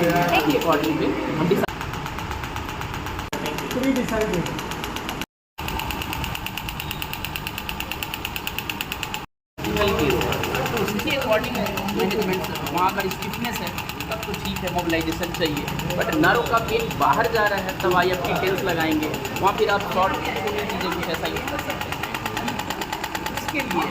के अकॉर्डिंग पे हम तो उसके अकॉर्डिंग मैनेजमेंट वहाँ अगर स्टिफनेस है तब तो ठीक है, मोबिलाइजेशन चाहिए। बट नर्व का पेन बाहर जा रहा है तब IFT टेंस लगाएंगे, वहाँ फिर आप शॉर्ट चीज़ें कुछ ऐसा यूज़ कर सकते हैं। उसके लिए